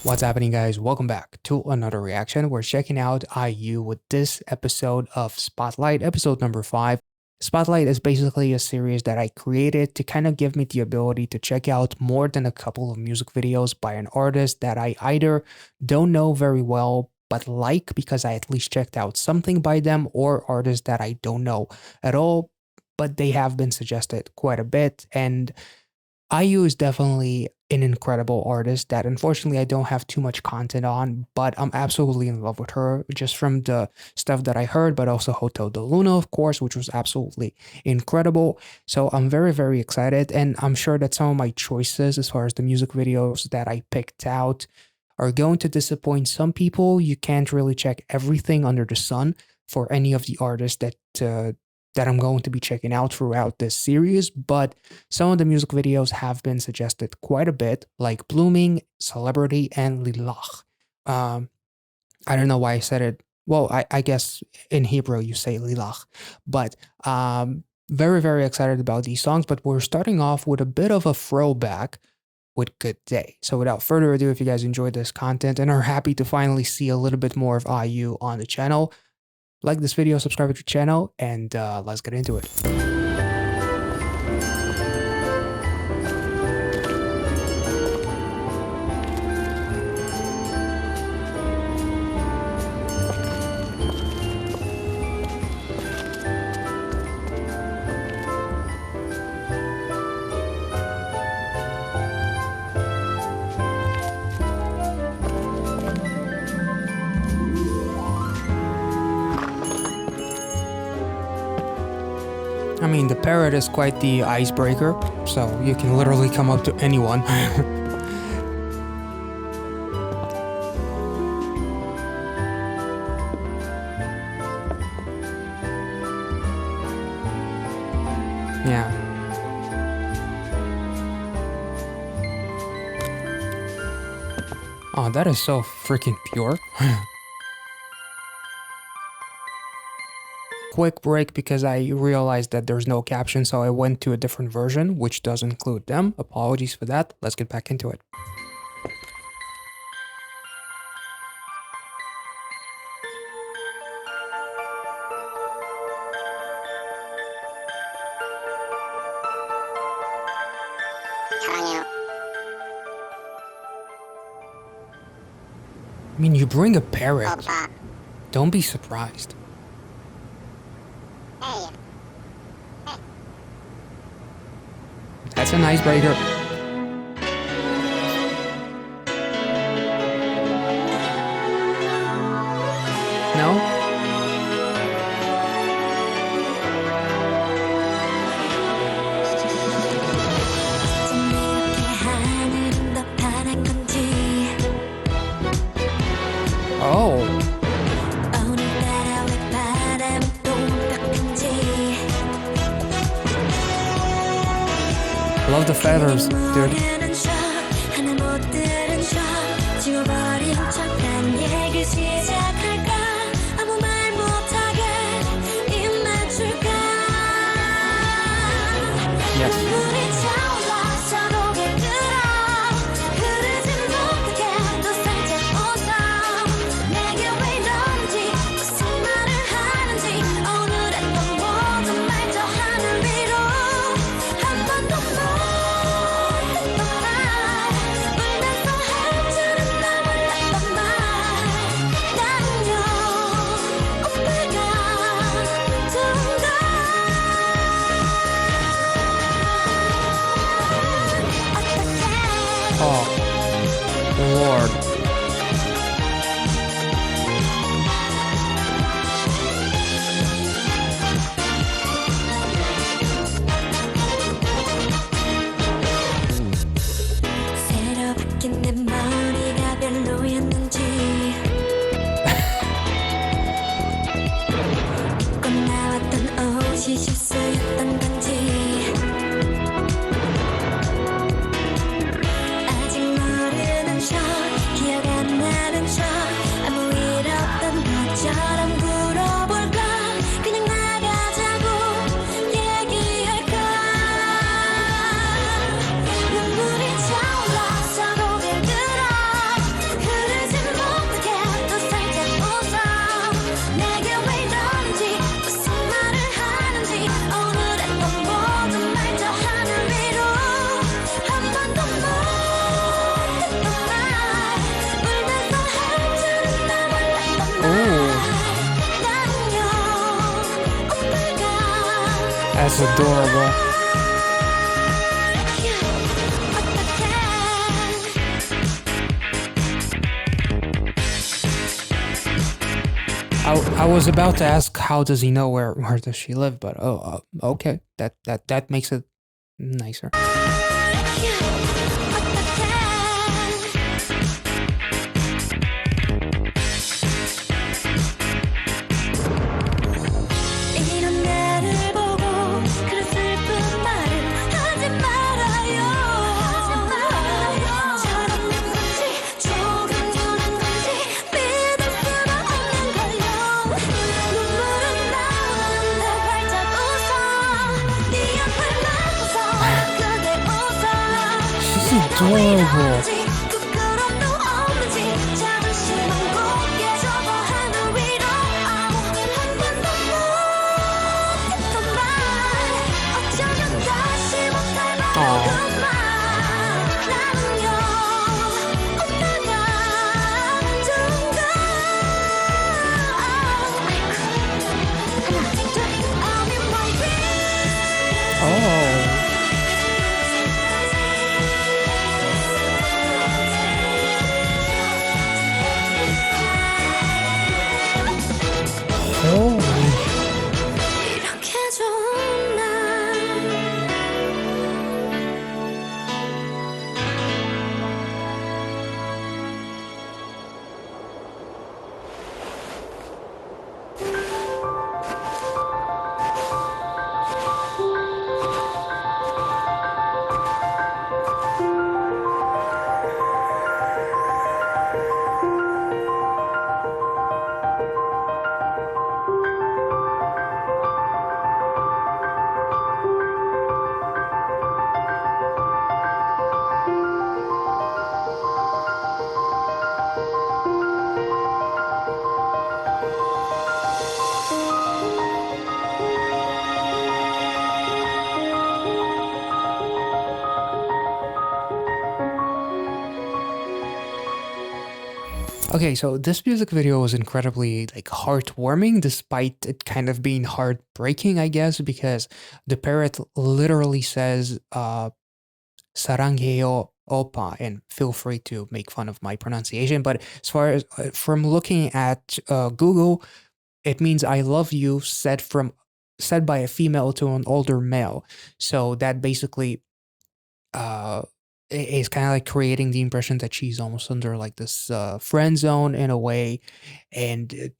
What's happening, guys? Welcome back to another reaction. We're checking out IU with this episode of Spotlight, episode number 5. Spotlight is basically a series that I created to kind of give me the ability to check out more than a couple of music videos by an artist that I either don't know very well but like because I at least checked out something by them, or artists that I don't know at all, but they have been suggested quite a bit. And IU is definitely an incredible artist that unfortunately I don't have too much content on, but I'm absolutely in love with her just from the stuff that I heard, but also Hotel de Luna, of course, which was absolutely incredible. So I'm very, very excited. And I'm sure that some of my choices as far as the music videos that I picked out are going to disappoint some people. You can't really check everything under the sun for any of the artists that I'm going to be checking out throughout this series, but some of the music videos have been suggested quite a bit, like Blueming, Celebrity, and LILAC. I don't know why I said it. Well, I guess in Hebrew you say LILAC, but very, very excited about these songs, but we're starting off with a bit of a throwback with Good Day. So without further ado, if you guys enjoyed this content and are happy to finally see a little bit more of IU on the channel, like this video, subscribe to the channel, and let's get into it. I mean, the parrot is quite the icebreaker, so you can literally come up to anyone. Yeah. Oh, that is so freaking pure. Quick break because I realized that there's no caption, so I went to a different version which does include them. Apologies for that. Let's get back into it. I mean, you bring a parrot. Don't be surprised. That's an icebreaker. No? Oh. Love the feathers, dude. Yes. Oh, Lord. That's adorable. I was about to ask how does he know where does she live, but okay, that makes it nicer. She's adorable. Okay, so this music video was incredibly like heartwarming, despite it kind of being heartbreaking, I guess, because the parrot literally says "sarangheyo opa," and feel free to make fun of my pronunciation. But as far as from looking at Google, it means "I love you," said by a female to an older male. So that basically uh is kind of like creating the impression that she's almost under like this friend zone in a way, and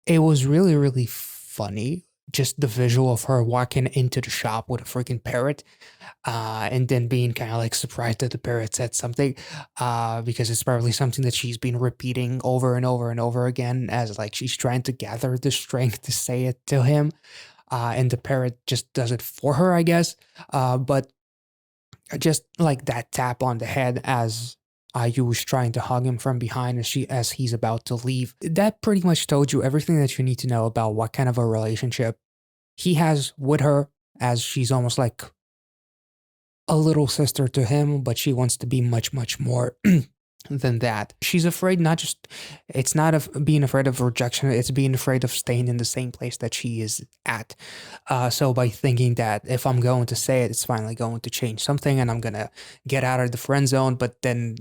it was really really funny, just the visual of her walking into the shop with a freaking parrot, and then being kind of like surprised that the parrot said something, because it's probably something that she's been repeating over and over and over again as like she's trying to gather the strength to say it to him, and the parrot just does it for her, I guess. But just like that tap on the head as Ayu was trying to hug him from behind as he's about to leave. That pretty much told you everything that you need to know about what kind of a relationship he has with her, as she's almost like a little sister to him, but she wants to be much, much more than that. She's afraid not just, it's not of being afraid of rejection, it's being afraid of staying in the same place that she is at. So by thinking that if I'm going to say it, it's finally going to change something and I'm going to get out of the friend zone, but then,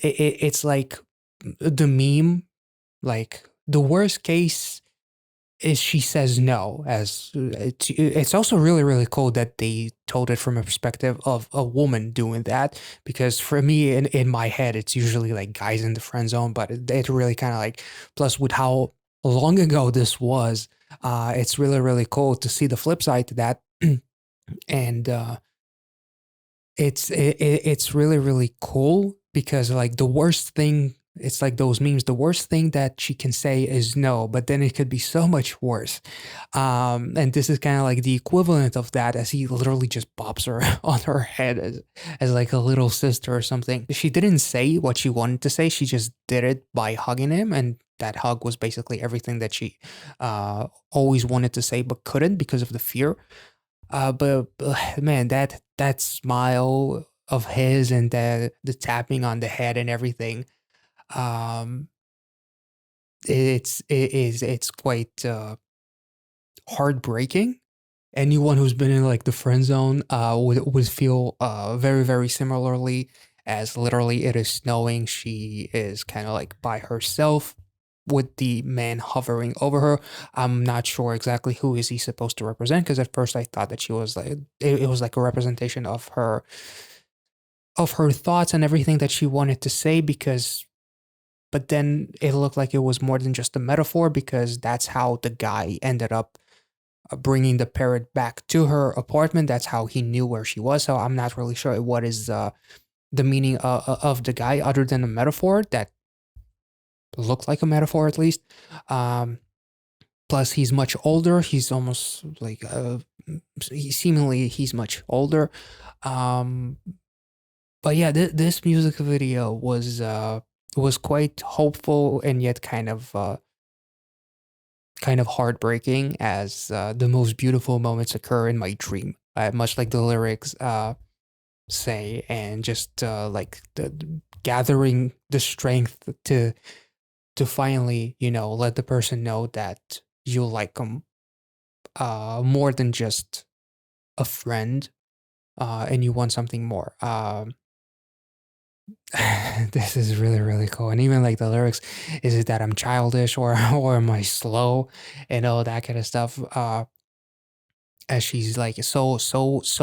it's like the meme, like the worst case is she says no. As it's also really really cool that they told it from a perspective of a woman doing that, because for me in my head it's usually like guys in the friend zone, but it really kind of like, plus with how long ago this was, it's really really cool to see the flip side to that. And it's really really cool because like the worst thing, it's like those memes, the worst thing that she can say is no, but then it could be so much worse. And this is kind of like the equivalent of that, as he literally just pops her on her head as like a little sister or something. She didn't say what she wanted to say, she just did it by hugging him, and that hug was basically everything that she always wanted to say but couldn't because of the fear. But man, that smile of his and the tapping on the head and everything, um, it's quite heartbreaking. Anyone who's been in like the friend zone would feel very very similarly, as literally it is snowing. She is kind of like by herself with the man hovering over her. I'm not sure exactly who is he supposed to represent, because at first I thought that she was like it was like a representation of her thoughts and everything that she wanted to say, because but then it looked like it was more than just a metaphor, because that's how the guy ended up bringing the parrot back to her apartment. That's how he knew where she was. So I'm not really sure what is the meaning of the guy, other than a metaphor that looked like a metaphor at least. Plus, he's much older. He's almost like he's much older. But yeah, this music video was quite hopeful, and yet kind of heartbreaking, as the most beautiful moments occur in my dream, much like the lyrics say, and just like gathering the strength to finally, let the person know that you like them more than just a friend, and you want something more. This is really really cool, and even like the lyrics, is it that I'm childish, or am I slow, and all that kind of stuff, as she's like so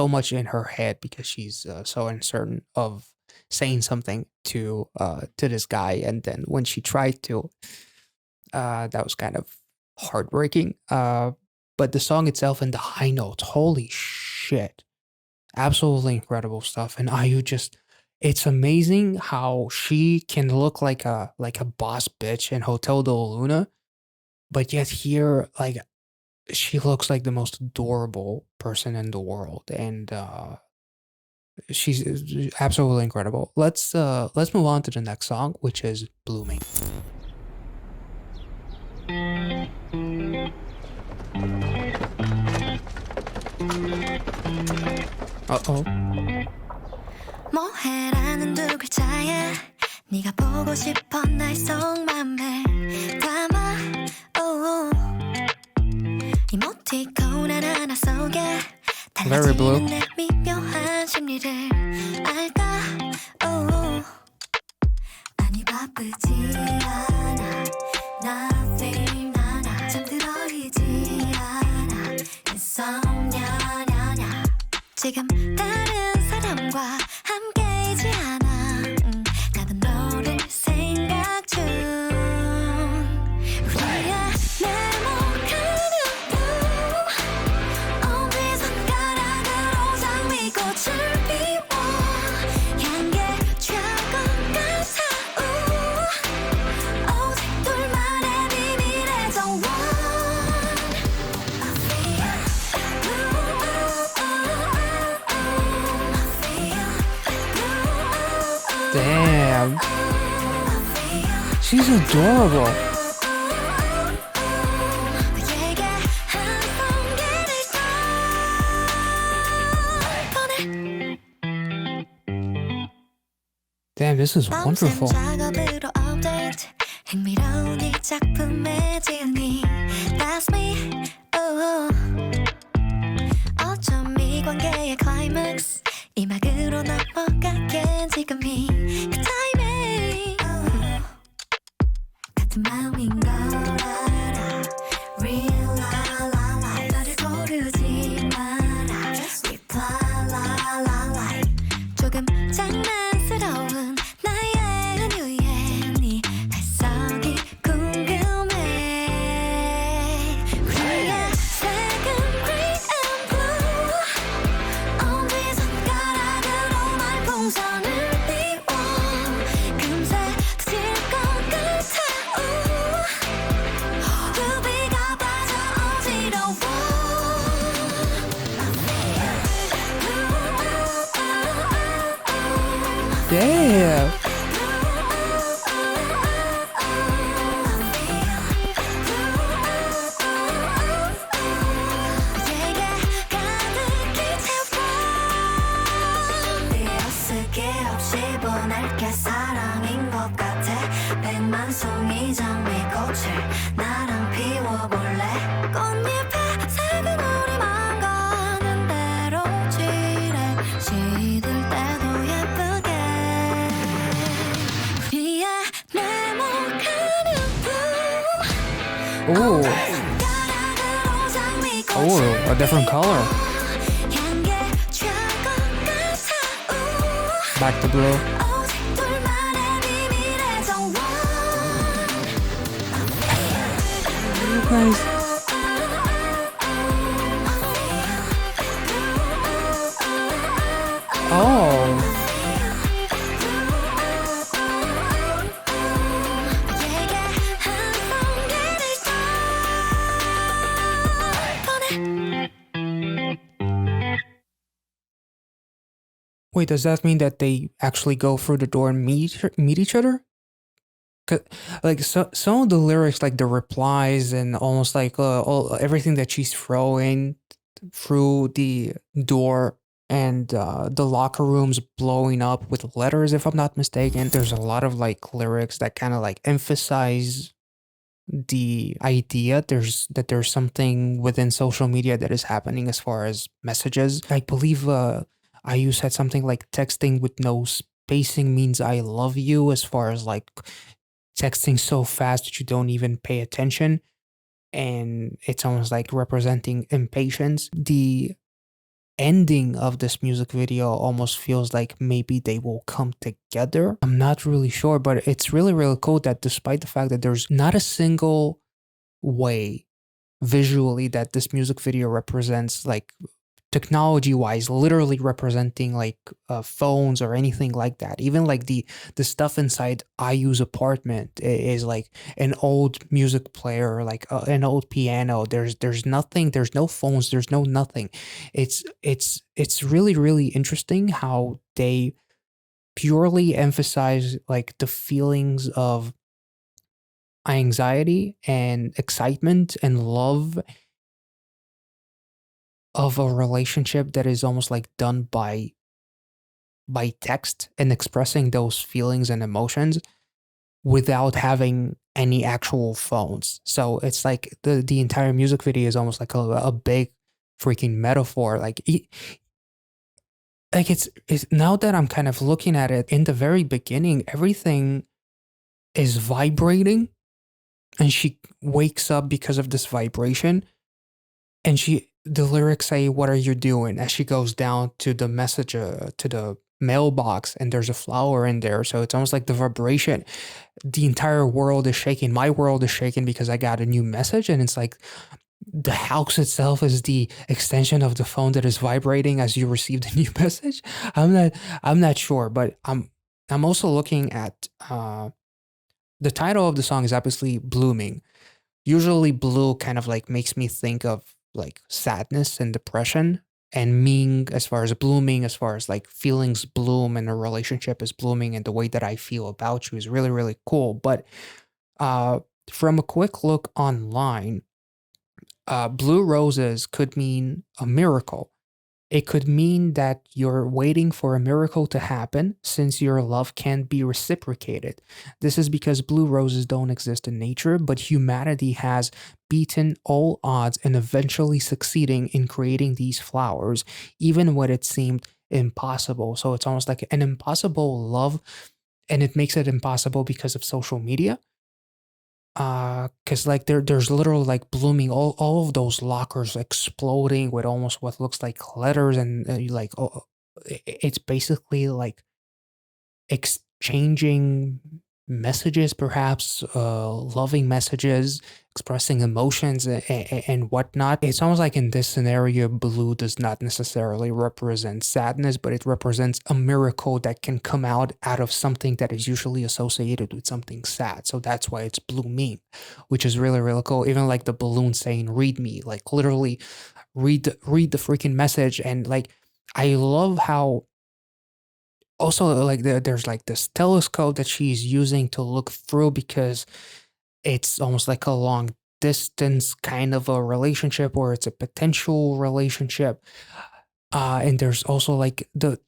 much in her head, because she's so uncertain of saying something to this guy, and then when she tried to, that was kind of heartbreaking. But the song itself and the high notes, holy shit, absolutely incredible stuff. And IU just, it's amazing how she can look like a boss bitch in Hotel Del Luna, but yet here, like, she looks like the most adorable person in the world, and she's absolutely incredible. Let's move on to the next song, which is Blooming. Uh-oh. 뭐해라는 두 글자에 네가 보고 싶어 날 속맘에 담아 이모티콘 하나하나 속에 달라지는 내 미묘한 심리를 알까 아니 바쁘지 않아 nothing 나나 잠들어 있지 않아 insomnia 냐냐 지금 다른 사람과 함께이지 않아 나도 너를 생각 중 우리의 네모가는 꿈 엄지 손가락으로 장미꽃을 피워 향기에 취할 것 같아 오직 둘만의 비밀의 정원 Damn. She's adorable. Damn, this is wonderful. That's me. 어쩜 이 관계의 클라이맥스 이 막으로 넘어가게 지금이 그 타이밍 같은 마음인 걸 알아 Real la la la 너를 고르지 마라 Reply la la la 조금 장난스러운 나의 은유에 네 발성이 궁금해 우리의 색은 green and blue 엄지 손가락으로 말풍선을 띄워 금세 터질 것 같아 루비가 빠져 어지러워 Damn. 사랑인 것 같아 백만 송이 장미꽃을 나랑 피워볼래 꽃잎에 Ooh. Oh, a different color. Back to blue. Nice. Oh. Wait, does that mean that they actually go through the door and meet each other? 'Cause, like, some of the lyrics, like the replies and almost like everything that she's throwing through the door and the locker rooms blowing up with letters, if I'm not mistaken. There's a lot of like lyrics that kind of like emphasize the idea there's something within social media that is happening as far as messages. I believe IU said something like texting with no spacing means I love you, as far as like texting so fast that you don't even pay attention. And it's almost like representing impatience. The ending of this music video almost feels like maybe they will come together. I'm not really sure, but it's really, really cool that despite the fact that there's not a single way visually that this music video represents, like technology wise, literally representing like phones or anything like that. Even like the stuff inside IU's apartment is like an old music player, like an old piano. There's nothing, there's no phones, there's no nothing. It's really, really interesting how they purely emphasize like the feelings of anxiety and excitement and love of a relationship that is almost like done by text and expressing those feelings and emotions without having any actual phones. So it's like the entire music video is almost like a big freaking metaphor. Like it's now that I'm kind of looking at it, in the very beginning, everything is vibrating and she wakes up because of this vibration, and the lyrics say, "What are you doing?" as she goes down to the message, to the mailbox, and there's a flower in there. So it's almost like the vibration, the entire world is shaking. My world is shaking because I got a new message, and it's like the house itself is the extension of the phone that is vibrating as you receive the new message. I'm not sure, but I'm also looking at the title of the song is obviously Blooming. Usually blue kind of like makes me think of like sadness and depression, and Ming, as far as blooming, as far as like feelings bloom and a relationship is blooming, and the way that I feel about you is really, really cool. But uh from a quick look online, blue roses could mean a miracle. It could mean that you're waiting for a miracle to happen since your love can't be reciprocated. This is because blue roses don't exist in nature, but humanity has beaten all odds and eventually succeeding in creating these flowers, even when it seemed impossible. So it's almost like an impossible love, and it makes it impossible because of social media. Cause like there's literally like blooming all of those lockers exploding with almost what looks like letters, and like it's basically like exchanging messages, perhaps loving messages, expressing emotions and whatnot. It's almost like in this scenario, blue does not necessarily represent sadness, but it represents a miracle that can come out of something that is usually associated with something sad. So that's why it's blooming, which is really, really cool. Even like the balloon saying read me, like literally read the freaking message. And like I love how also like there's like this telescope that she's using to look through, because it's almost like a long distance kind of a relationship, or it's a potential relationship. And there's also like the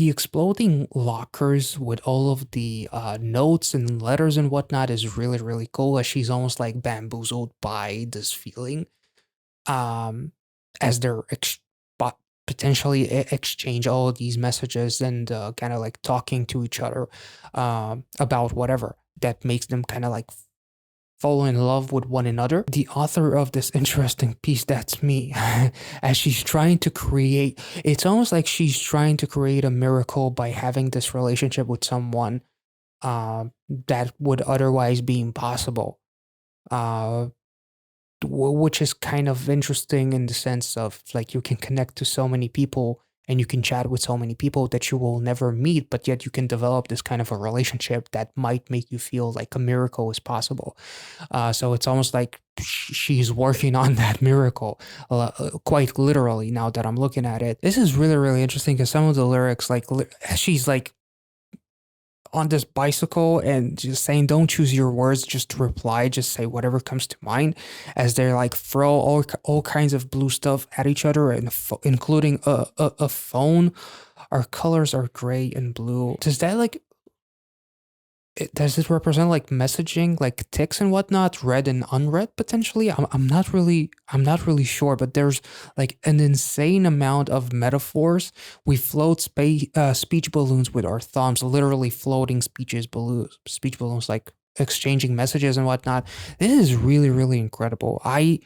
exploding lockers with all of the notes and letters and whatnot is really, really cool, as she's almost like bamboozled by this feeling, um, as they're potentially exchange all of these messages and kind of like talking to each other about whatever that makes them kind of like fall in love with one another. The author of this interesting piece, that's me, as she's trying to create, it's almost like she's trying to create a miracle by having this relationship with someone that would otherwise be impossible. Which is kind of interesting in the sense of like you can connect to so many people and you can chat with so many people that you will never meet, but yet you can develop this kind of a relationship that might make you feel like a miracle is possible. So it's almost like she's working on that miracle, quite literally. Now that I'm looking at it, this is really, really interesting because some of the lyrics, like she's like on this bicycle and just saying, don't choose your words, just reply, just say whatever comes to mind, as they like throw all kinds of blue stuff at each other, and including a phone. Our colors are gray and blue. Does that like does it represent like messaging, like ticks and whatnot, read and unread potentially? I'm not really sure, but there's like an insane amount of metaphors. We float speech balloons with our thumbs, literally floating speech balloons, like exchanging messages and whatnot. This is really, really incredible. How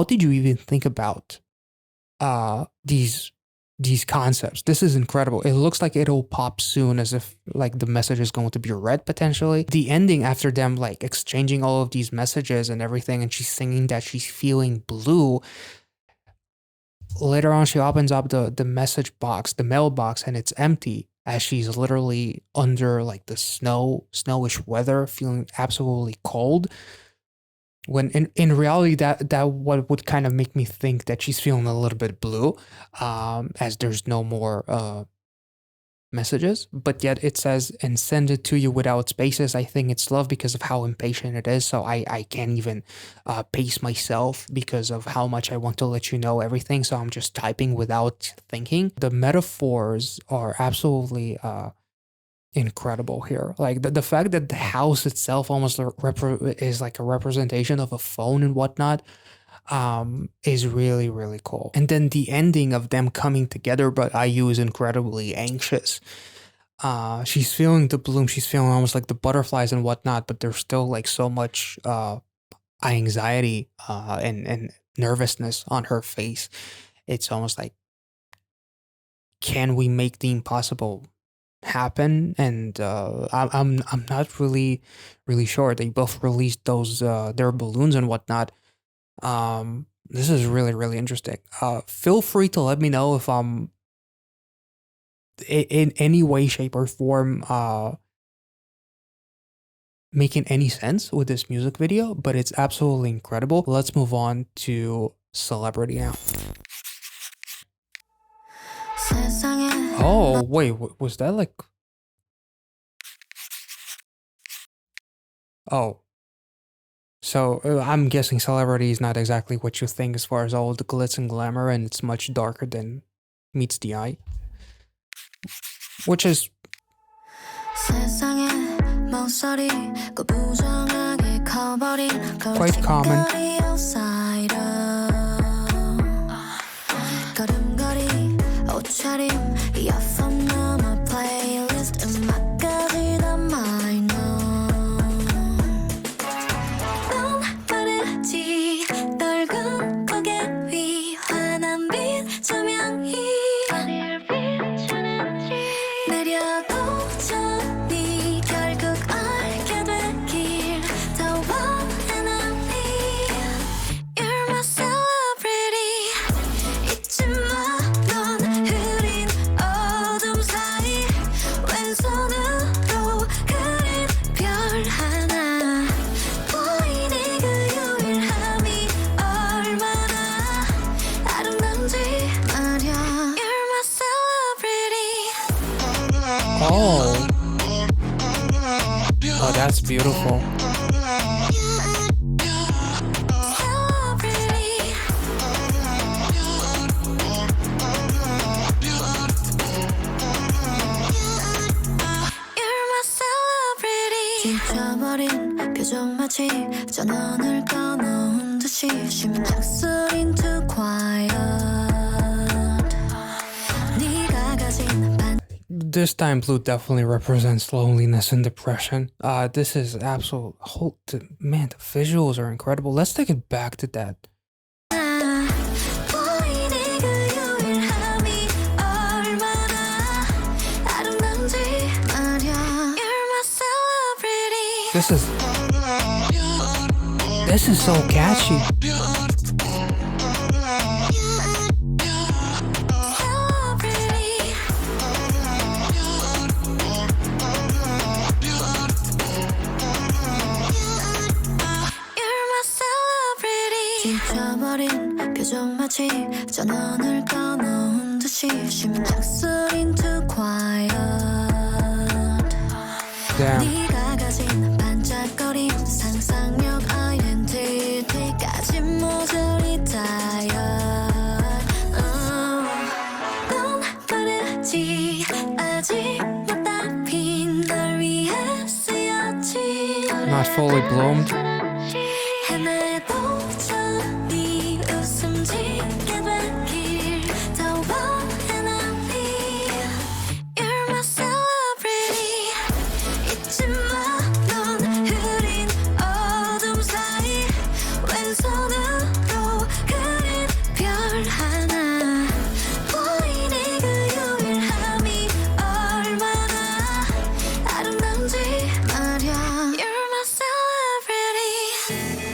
did you even think about these concepts? This is incredible. It looks like it'll pop soon, as if like the message is going to be read potentially. The ending, after them like exchanging all of these messages and everything, and she's singing that she's feeling blue. Later on, she opens up the message box, the mailbox, and it's empty, as she's literally under like the snowish weather, feeling absolutely cold. When in reality, that what would kind of make me think that she's feeling a little bit blue, as there's no more messages, but yet it says, and send it to you without spaces. I think it's love because of how impatient it is, so I can't even pace myself because of how much I want to let you know everything, so I'm just typing without thinking. The metaphors are absolutely incredible here. Like the fact that the house itself almost is like a representation of a phone and whatnot, is really, really cool. And then the ending of them coming together, but IU is incredibly anxious. She's feeling the bloom, she's feeling almost like the butterflies and whatnot, but there's still like so much anxiety and nervousness on her face. It's almost like, can we make the impossible happen? And I'm not really sure. They both released those their balloons and whatnot. This is really, really interesting. Feel free to let me know if I'm in any way, shape, or form making any sense with this music video, but it's absolutely incredible. Let's move on to Celebrity now. Oh, wait, was that like... Oh. So, I'm guessing Celebrity is not exactly what you think as far as all the glitz and glamour, and it's much darker than meets the eye. Which is... quite common. Oh, that's beautiful. This time blue definitely represents loneliness and depression. This is absolute man, the visuals are incredible. Let's take it back to that. This is so catchy. 지쳐버린 표정 마치 전원을 꺼놓은 듯이 심장 소린 too quiet. 네가 가진 반짝거림 상상력 아이덴티티까지 모조리 tired. 넌 빠르지 아직 나 빈 널 위해 쓰였지. Not fully bloomed.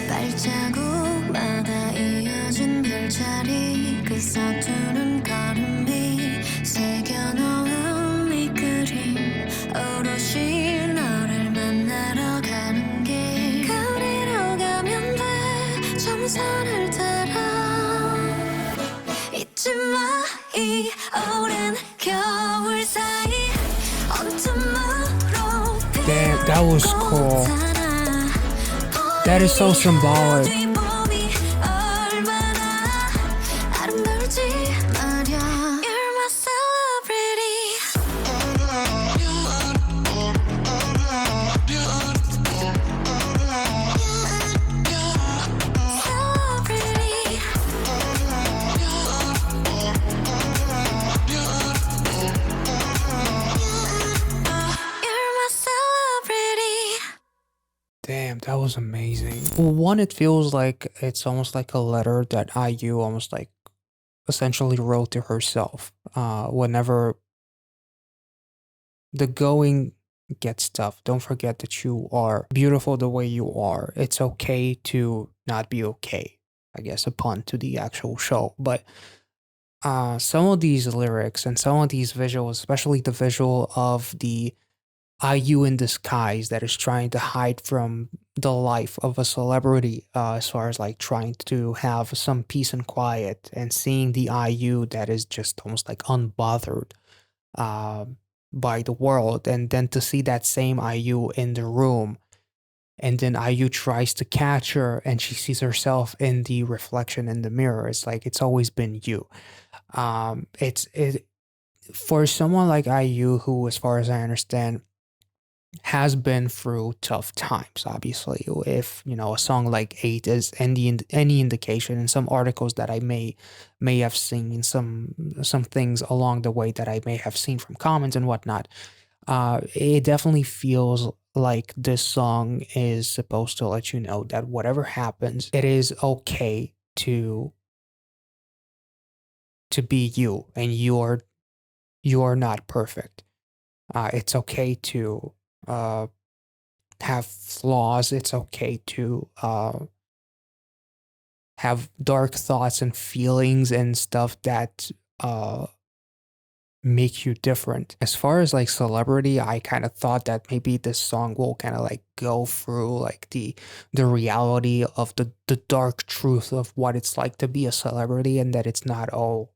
발자국마다 이어진 별자리 그 서투른 걸음이 새겨놓은 이 그림 오롯이 너를 만나러 가는 길 거리로 가면 돼 정선을 따라 잊지 마 이 오랜 겨울 사이 온통으로 Damn, that was cool. That is so symbolic. Damn, that was amazing. One, it feels like it's almost like a letter that IU almost like essentially wrote to herself. Whenever the going gets tough, don't forget that you are beautiful the way you are. It's okay to not be okay. I guess a pun to the actual show. But some of these lyrics and some of these visuals, especially the visual of the IU in disguise that is trying to hide from the life of a celebrity, as far as like trying to have some peace and quiet, and seeing the IU that is just almost like unbothered uh, by the world, and then to see that same IU in the room, and then IU tries to catch her, and she sees herself in the reflection in the mirror. It's like it's always been you. It for someone like IU, who, as far as I understand, has been through tough times. Obviously, if you know a song like "8" is any indication, in some articles that I may have seen, some things along the way that I may have seen from comments and whatnot, it definitely feels like this song is supposed to let you know that whatever happens, it is okay to be you, and you are not perfect. It's okay to have flaws. It's okay to have dark thoughts and feelings and stuff that make you different. As far as like celebrity, I kind of thought that maybe this song will kind of like go through like the reality of the dark truth of what it's like to be a celebrity, and that it's not all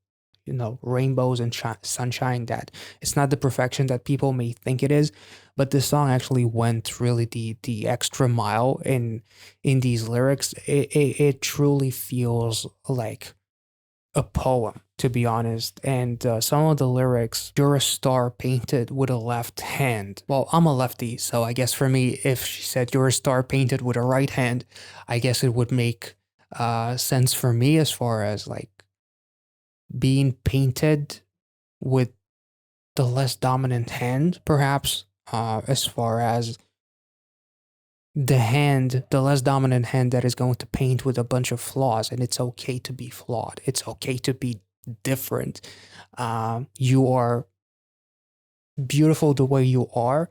rainbows and sunshine, that it's not the perfection that people may think it is. But this song actually went really the extra mile in these lyrics. It truly feels like a poem, to be honest. And some of the lyrics, "You're a star painted with a left hand." Well, I'm a lefty, so I guess for me, if she said "you're a star painted with a right hand," I guess it would make sense for me, as far as like being painted with the less dominant hand, perhaps, as far as the less dominant hand that is going to paint with a bunch of flaws, and it's okay to be flawed. It's okay to be different. You are beautiful the way you are,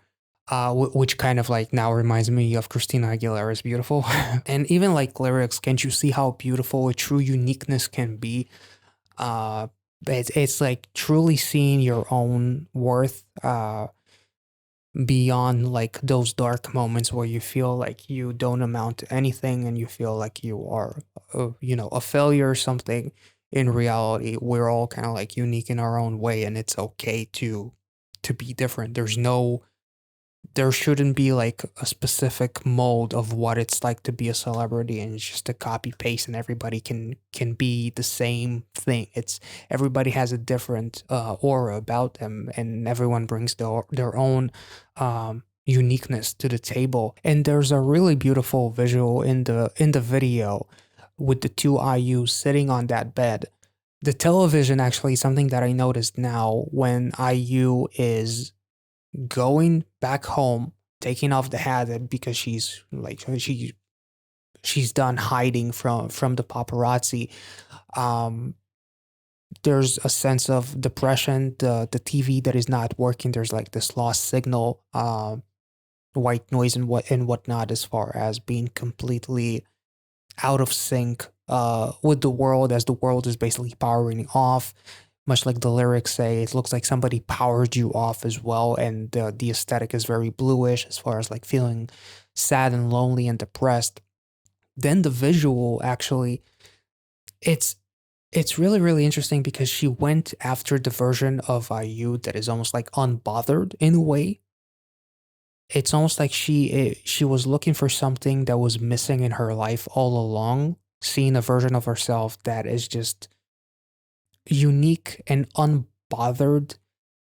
which kind of like now reminds me of Christina Aguilera's Beautiful. And even like lyrics, can't you see how beautiful a true uniqueness can be? Uh, it's like truly seeing your own worth beyond like those dark moments where you feel like you don't amount to anything and you feel like you are, a failure or something. In reality, we're all kind of like unique in our own way, and it's okay to be different. There shouldn't be like a specific mold of what it's like to be a celebrity, and it's just a copy paste and everybody can be the same thing. It's everybody has a different aura about them, and everyone brings their own uniqueness to the table. And there's a really beautiful visual in the video with the two IUs sitting on that bed. The television actually is something that I noticed now when IU is going back home, taking off the hat because she's done hiding from the paparazzi. Um, there's a sense of depression. The TV that is not working. There's like this lost signal, white noise and whatnot, as far as being completely out of sync with the world, as the world is basically powering off. Much like the lyrics say, it looks like somebody powered you off as well, and the aesthetic is very bluish as far as like feeling sad and lonely and depressed. Then the visual actually, it's it's really really interesting because she went after the version of IU that is almost like unbothered in a way. It's almost like she was looking for something that was missing in her life all along, seeing a version of herself that is just unique and unbothered.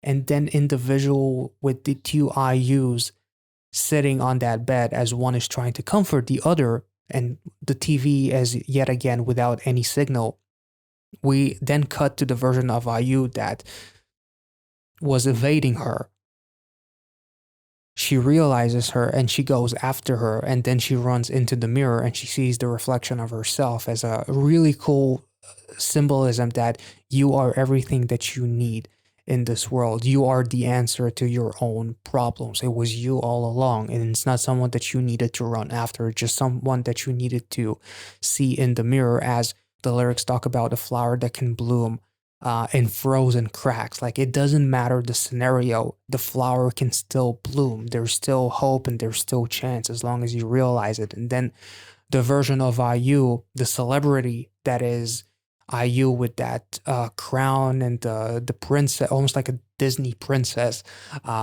And then in the visual with the two IUs sitting on that bed as one is trying to comfort the other, and the TV as yet again without any signal, we then cut to the version of IU that was evading her. She realizes her and she goes after her, and then she runs into the mirror and she sees the reflection of herself as a really cool symbolism that you are everything that you need in this world. You are the answer to your own problems. It was you all along, and it's not someone that you needed to run after, just someone that you needed to see in the mirror, as the lyrics talk about a flower that can bloom in frozen cracks. Like, it doesn't matter the scenario, the flower can still bloom. There's still hope and there's still chance as long as you realize it. And then the version of IU, the celebrity that is IU with that crown and the princess, almost like a Disney princess,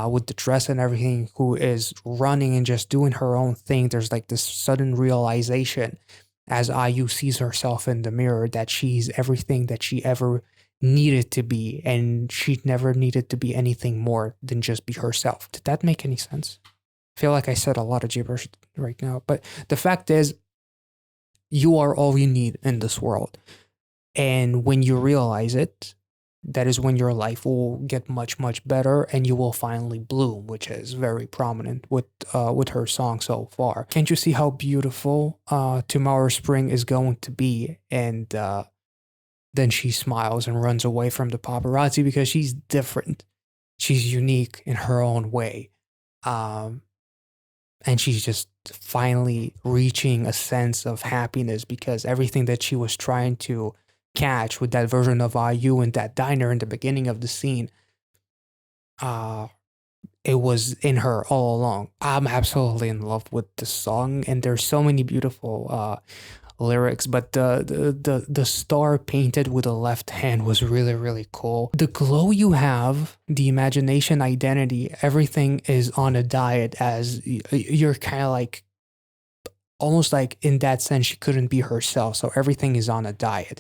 with the dress and everything, who is running and just doing her own thing. There's like this sudden realization as IU sees herself in the mirror that she's everything that she ever needed to be, and she never needed to be anything more than just be herself. Did that make any sense? I feel like I said a lot of gibberish right now, but the fact is, you are all you need in this world. And when you realize it, that is when your life will get much, much better and you will finally bloom, which is very prominent with her song so far. Can't you see how beautiful Tomorrow Spring is going to be? And then she smiles and runs away from the paparazzi because she's different. She's unique in her own way. Um, and she's just finally reaching a sense of happiness because everything that she was trying to catch with that version of IU in that diner in the beginning of the scene, uh, it was in her all along. I'm absolutely in love with the song, and there's so many beautiful lyrics, but the star painted with the left hand was really really cool. The glow you have, the imagination, identity, everything is on a diet, as you're kind of like almost like in that sense she couldn't be herself, so everything is on a diet,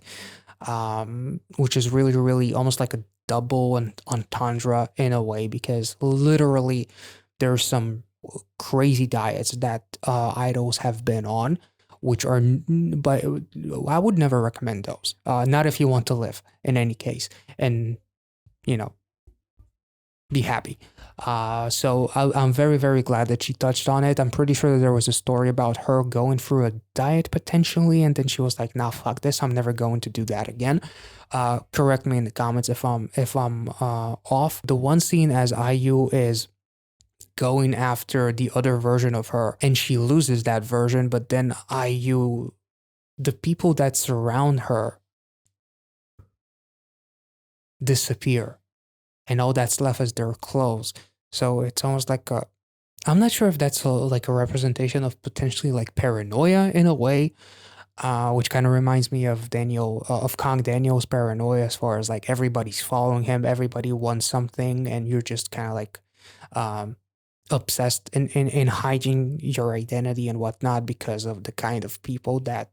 which is really really almost like a double and entendre in a way, because literally there's some crazy diets that idols have been on, which are, but I would never recommend those. Not if you want to live, in any case. And, you know, be happy. So I'm very, very glad that she touched on it. I'm pretty sure that there was a story about her going through a diet potentially, and then she was like, "Nah, fuck this. I'm never going to do that again." Correct me in the comments if I'm off. The one scene as IU is going after the other version of her, and she loses that version, but then IU, the people that surround her, disappear, and all that's left is their clothes. So it's almost like I'm not sure if that's like a representation of potentially like paranoia in a way, which kind of reminds me of Kong Daniel's paranoia, as far as like everybody's following him, everybody wants something, and you're just kind of like um, obsessed in hiding your identity and whatnot because of the kind of people that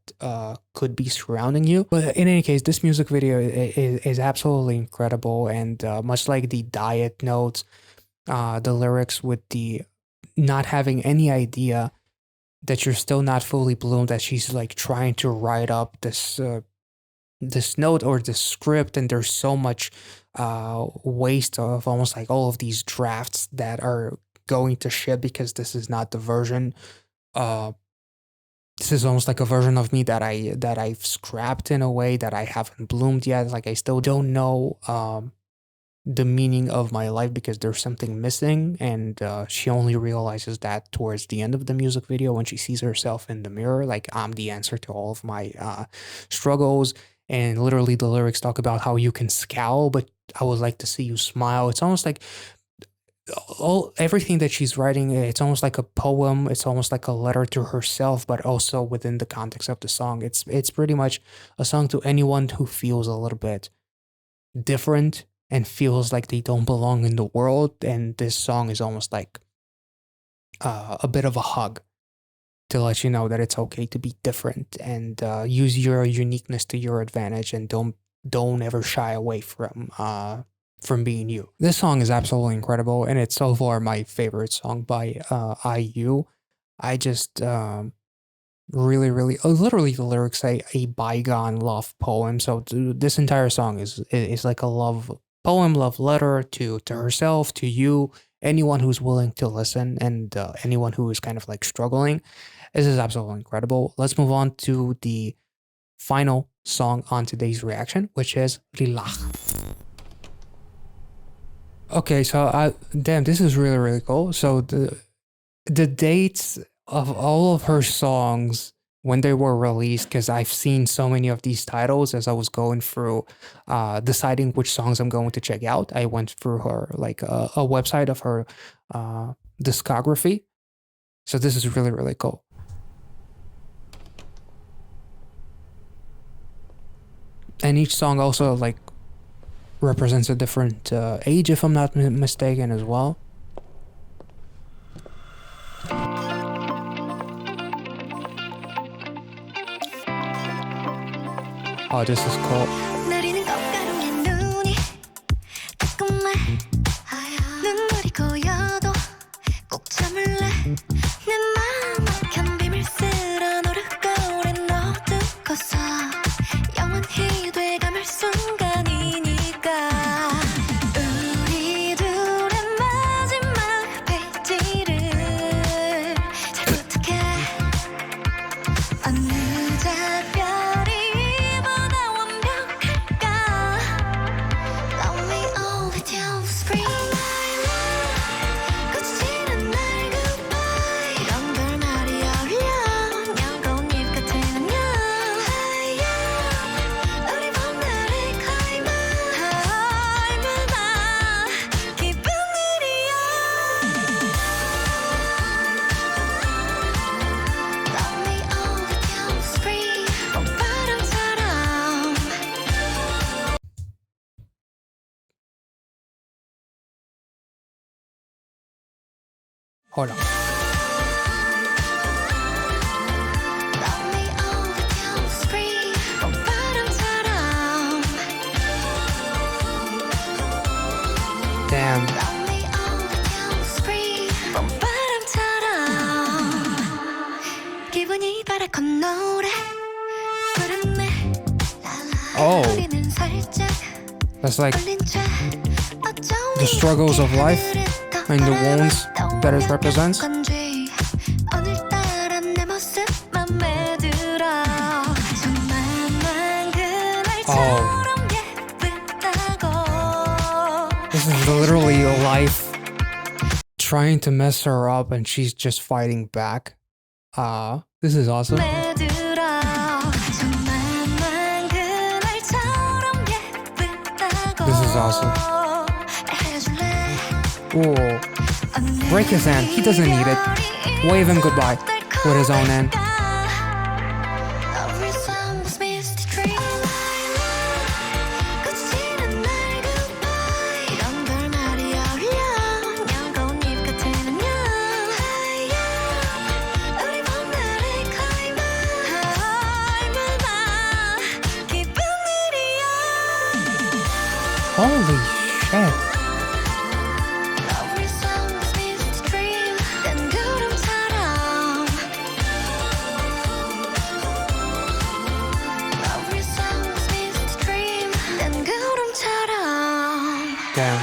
could be surrounding you. But in any case, this music video is absolutely incredible, and much like the diet notes, the lyrics with the not having any idea that you're still not fully bloomed, that she's like trying to write up this note or this script, and there's so much waste of almost like all of these drafts that are going to shit because this is not the version. This is almost like a version of me that I've scrapped in a way, that I haven't bloomed yet. Like I still don't know the meaning of my life because there's something missing, and she only realizes that towards the end of the music video when she sees herself in the mirror, like, I'm the answer to all of my struggles. And literally the lyrics talk about how you can scowl, but I would like to see you smile. It's almost like everything that she's writing, it's almost like a poem, it's almost like a letter to herself, but also within the context of the song. It's pretty much a song to anyone who feels a little bit different and feels like they don't belong in the world. And this song is almost like a bit of a hug to let you know that it's okay to be different, and use your uniqueness to your advantage, and don't ever shy away from being you. This song is absolutely incredible, and it's so far my favorite song by IU. I just really, really, literally the lyrics say a bygone love poem. So this entire song is like a love poem, love letter to herself, to you, anyone who's willing to listen, and anyone who is kind of like struggling. This is absolutely incredible. Let's move on to the final song on today's reaction, which is LILAC. Okay, so damn, this is really, really cool. So the dates of all of her songs when they were released, because I've seen so many of these titles as I was going through deciding which songs I'm going to check out. I went through her like a website of her discography. So this is really, really cool. And each song also like represents a different age, if I'm not mistaken, as well. Oh, this is cool. Hold on. Damn. Oh. That's like the struggles of life and the wounds that it represents. Oh, this is literally a life trying to mess her up and she's just fighting back. This is awesome. This is awesome. Whoa. Break his hand. He doesn't need it. Wave him goodbye with his own hand. Holy shit. Damn.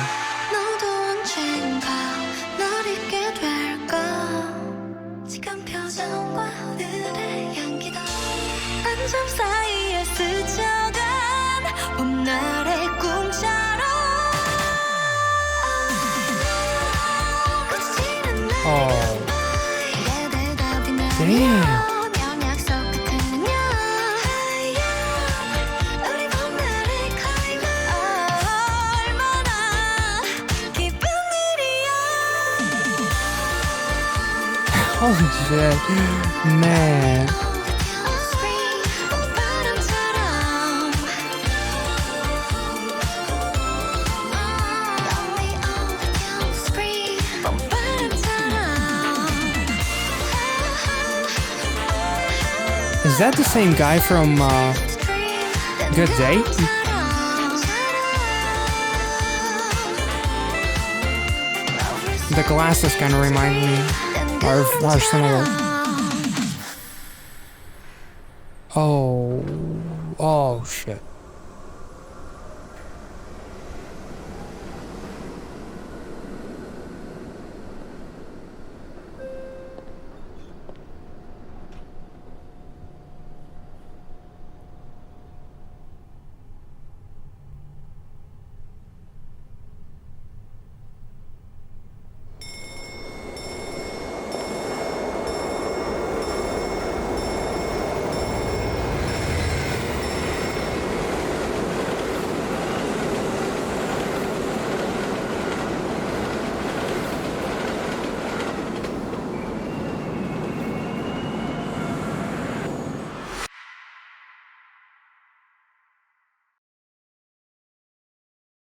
Oh. Damn. Holy shit. Man. Is that the same guy from Good Day? The glasses kind of remind me are similar. Oh shit.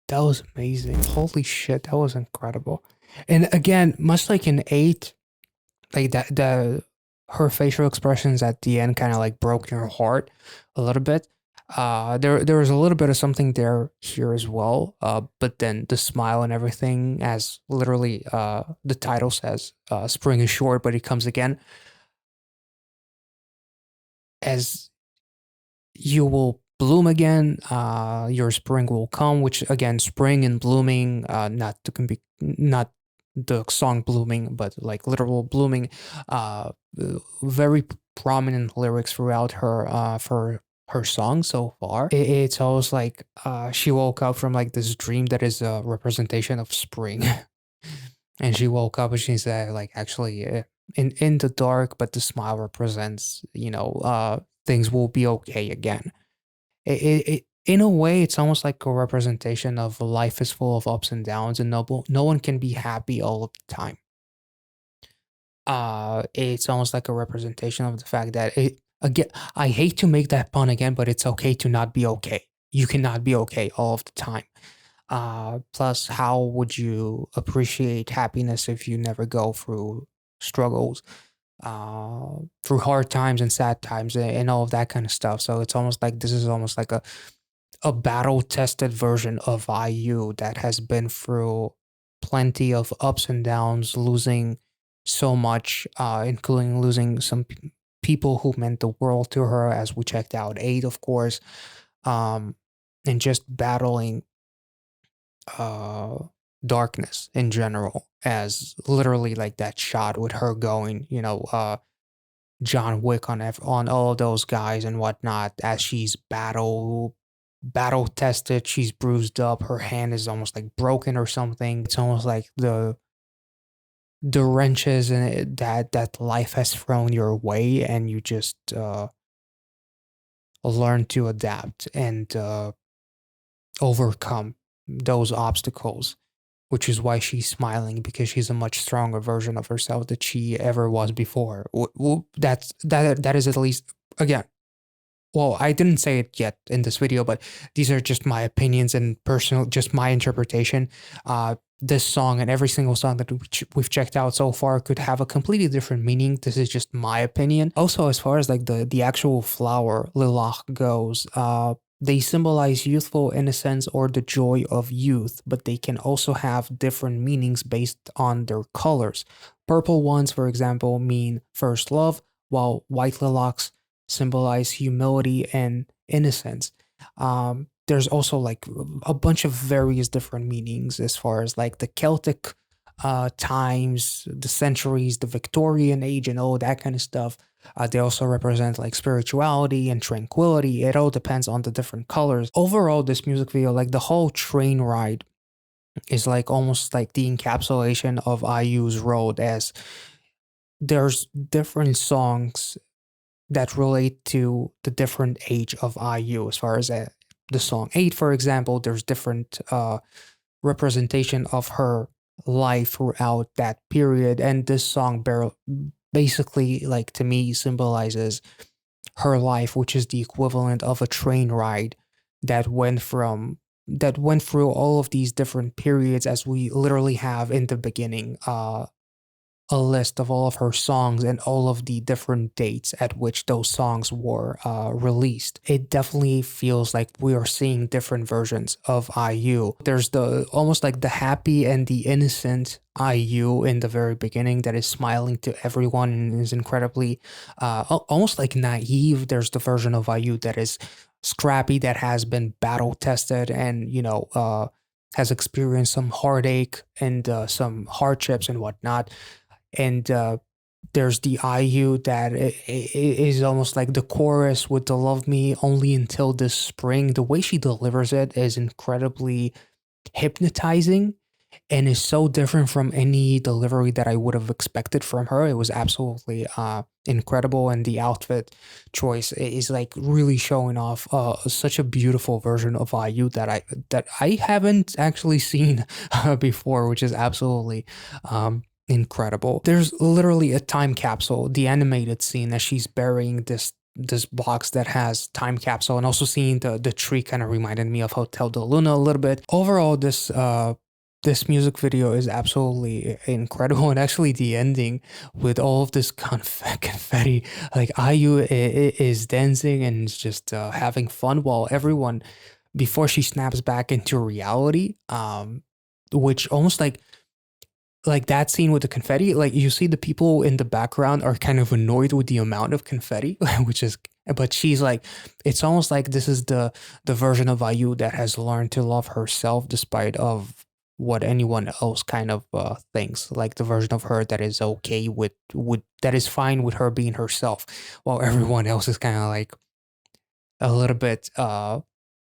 That was amazing. Holy shit, that was incredible. And again, much like in 8, like her facial expressions at the end kind of like broke your heart a little bit. There was a little bit of something there here as well. But then the smile and everything, as literally the title says, spring is short, but it comes again. As you will bloom again, your spring will come, which again, spring and blooming, not the song blooming, but like literal blooming, very prominent lyrics throughout her song so far. It's always like she woke up from like this dream that is a representation of spring. And she woke up and she said like actually in the dark, but the smile represents, things will be okay again. It in a way, it's almost like a representation of life is full of ups and downs, and no one can be happy all of the time. It's almost like a representation of the fact that again, I hate to make that pun again, but it's okay to not be okay. You cannot be okay all of the time. Plus, how would you appreciate happiness if you never go through struggles, through hard times and sad times and all of that kind of stuff? So it's almost like this is almost like a battle tested version of IU that has been through plenty of ups and downs, losing so much, including losing some people who meant the world to her, as we checked out 8, of course, and just battling darkness in general, as literally like that shot with her going, John Wick on all of those guys and whatnot, as she's battle tested, she's bruised up, her hand is almost like broken or something. It's almost like the wrenches and that life has thrown your way, and you just learn to adapt and overcome those obstacles, which is why she's smiling, because she's a much stronger version of herself that she ever was before. That is, at least, again, well, I didn't say it yet in this video, but these are just my opinions and personal, just my interpretation. This song and every single song that we've checked out so far could have a completely different meaning. This is just my opinion. Also, as far as like the actual flower lilac goes, they symbolize youthful innocence or the joy of youth, but they can also have different meanings based on their colors. Purple ones, for example, mean first love, while white lilacs symbolize humility and innocence. There's also like a bunch of various different meanings as far as like the Celtic times, the centuries, the Victorian age, and all that kind of stuff. They also represent like spirituality and tranquility. It all depends on the different colors. Overall, this music video, like the whole train ride, is like almost like the encapsulation of IU's road, as there's different songs that relate to the different age of IU. As far as the song 8, for example, there's different representation of her life throughout that period, and this song basically, like, to me, symbolizes her life, which is the equivalent of a train ride that went through all of these different periods, as we literally have in the beginning a list of all of her songs and all of the different dates at which those songs were released. It definitely feels like we are seeing different versions of IU. There's the almost like the happy and the innocent IU in the very beginning that is smiling to everyone and is incredibly almost like naive. There's the version of IU that is scrappy, that has been battle tested and, has experienced some heartache and some hardships and whatnot. And there's the IU that is almost like the chorus with the "Love Me Only Until This Spring." The way she delivers it is incredibly hypnotizing and is so different from any delivery that I would have expected from her. It was absolutely incredible, and the outfit choice is like really showing off such a beautiful version of IU that I haven't actually seen before, which is absolutely incredible. There's literally a time capsule, the animated scene, as she's burying this box that has time capsule, and also seeing the tree kind of reminded me of Hotel de Luna a little bit. Overall, this music video is absolutely incredible, and actually the ending with all of this confetti, like IU is dancing and is just having fun, while everyone, before she snaps back into reality, which almost like that scene with the confetti, like you see the people in the background are kind of annoyed with the amount of confetti, but she's like, it's almost like this is the version of IU that has learned to love herself despite of what anyone else kind of thinks, like the version of her that is okay with that is fine with her being herself, while everyone else is kind of like a little bit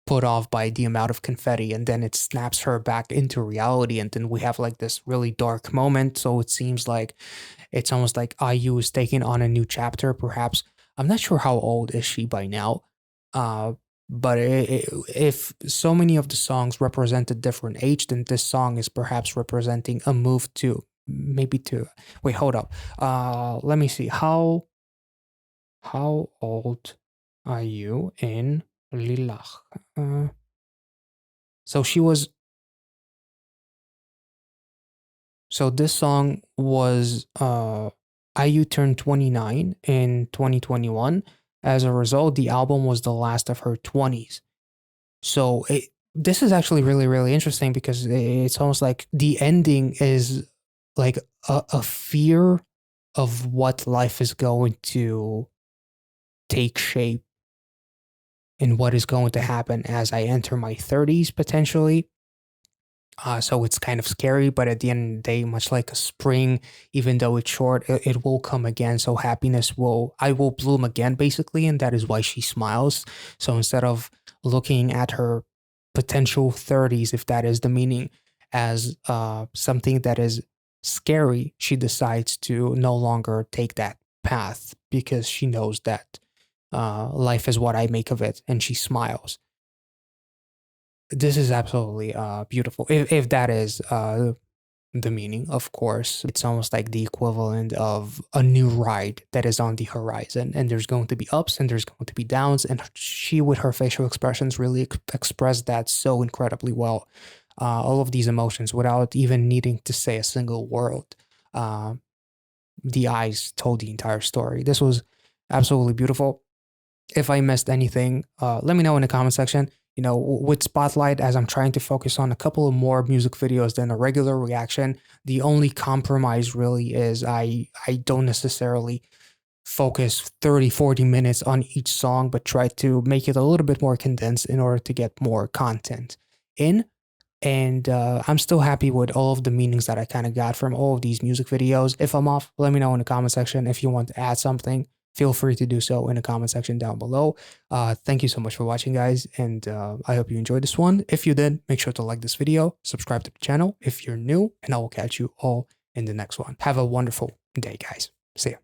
put off by the amount of confetti, and then it snaps her back into reality, and then we have like this really dark moment. So it seems like it's almost like IU is taking on a new chapter, perhaps. I'm not sure how old is she by now, but if so many of the songs represent a different age, then this song is perhaps representing a move to maybe to wait, hold up, let me see, how old are you in LILAC? So she was. So this song was. IU turned 29 in 2021. As a result, the album was the last of her 20s. So this is actually really, really interesting, because it's almost like the ending is like a fear of what life is going to take shape and what is going to happen as I enter my 30s potentially. So it's kind of scary, but at the end of the day, much like a spring, even though it's short, it will come again. So I will bloom again, basically, and that is why she smiles. So instead of looking at her potential 30s, if that is the meaning, as something that is scary, she decides to no longer take that path because she knows that life is what I make of it, and she smiles. This is absolutely beautiful. If that is the meaning, of course, it's almost like the equivalent of a new ride that is on the horizon, and there's going to be ups and there's going to be downs. And she, with her facial expressions, really expressed that so incredibly well. All of these emotions without even needing to say a single word. Uh, the eyes told the entire story. This was absolutely beautiful. If I missed anything, let me know in the comment section. You know, with Spotlight, as I'm trying to focus on a couple of more music videos than a regular reaction, the only compromise really is I don't necessarily focus 30, 40 minutes on each song, but try to make it a little bit more condensed in order to get more content in. And I'm still happy with all of the meanings that I kind of got from all of these music videos. If I'm off, let me know in the comment section. If you want to add something, feel free to do so in the comment section down below. Thank you so much for watching, guys, and I hope you enjoyed this one. If you did, make sure to like this video, subscribe to the channel if you're new, and I will catch you all in the next one. Have a wonderful day, guys. See ya.